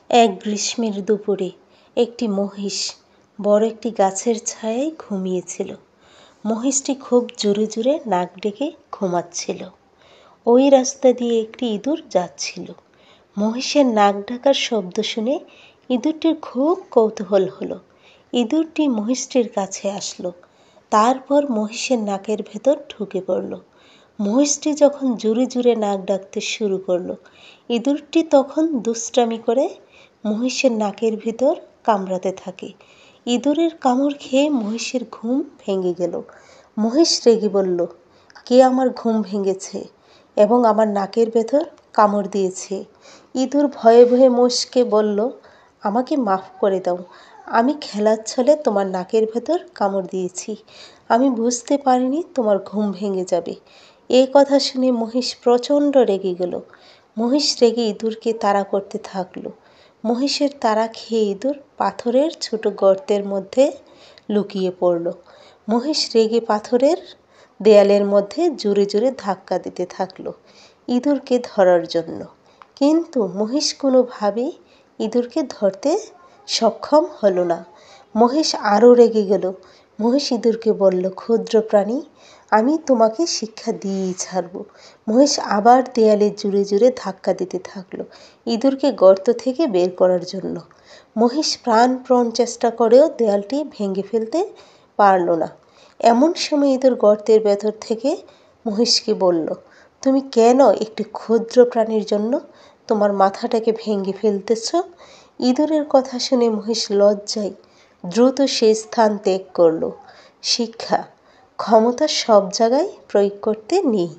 এক গ্রীষ্মের দুপুরে একটি মহিষ বড় একটি গাছের ছায়ায় ঘুমিয়েছিল। মহিষটি খুব জোরে জোরে নাক ডেকে ঘুমাচ্ছিল। ওই রাস্তা দিয়ে একটি ইঁদুর যাচ্ছিল। মহিষের নাক ডাকার শব্দ শুনে ইঁদুরটির খুব কৌতূহল হলো। ইঁদুরটি মহিষটির কাছে আসলো, তারপর মহিষের নাকের ভেতর ঢুকে পড়ল। মহিষটি যখন জোরে জোরে নাক ডাকতে শুরু করলো, ইঁদুরটি তখন দুষ্টামি করে মহিষের নাকের ভিতর কামড়াতে থাকে। ইঁদুরের কামড় খেয়ে মহিষের ঘুম ভেঙে গেল। মহিষ রেগে বলল, কে আমার ঘুম ভেঙেছে এবং আমার নাকের ভেতর কামড় দিয়েছে? ইঁদুর ভয়ে ভয়ে মহিষকে বলল, আমাকে মাফ করে দাও, আমি খেলার ছলে তোমার নাকের ভেতর কামড় দিয়েছি। আমি বুঝতে পারিনি তোমার ঘুম ভেঙে যাবে। এই কথা শুনে মহিষ প্রচণ্ড রেগে গেল। মহিষ রেগে ইঁদুরকে তাড়া করতে থাকলো। মহিষের তাড়া খেয়ে ইঁদুর পাথরের ছোট গর্তের মধ্যে লুকিয়ে পড়ল। মহিষ রেগে পাথরের দেয়ালের মধ্যে জোরে জোরে ধাক্কা দিতে থাকলো ইঁদুরকে ধরার জন্য, কিন্তু মহিষ কোনোভাবেই ইঁদুরকে ধরতে সক্ষম হলো না। মহিষ আরও রেগে গেল। মহিষ ইঁদুরকে বলল, ক্ষুদ্র প্রাণী, আমি তোমাকে শিক্ষা দিয়েই ছাড়ব। মহিষ আবার দেয়ালে জোরে জোরে ধাক্কা দিতে থাকলো ইঁদুরকে গর্ত থেকে বের করার জন্য। মহিষ প্রাণপণ চেষ্টা করেও দেয়ালটি ভেঙে ফেলতে পারল না। এমন সময় ইঁদুর গর্তের ভেতর থেকে মহিষকে বলল, তুমি কেন একটি ক্ষুদ্র প্রাণীর জন্য তোমার মাথাটাকে ভেঙে ফেলতেছ? ইঁদুরের কথা শুনে মহিষ লজ্জায় দ্রুত সেই স্থান ত্যাগ করল। শিক্ষা: ক্ষমতা সব জায়গায় প্রয়োগ করতে নেই।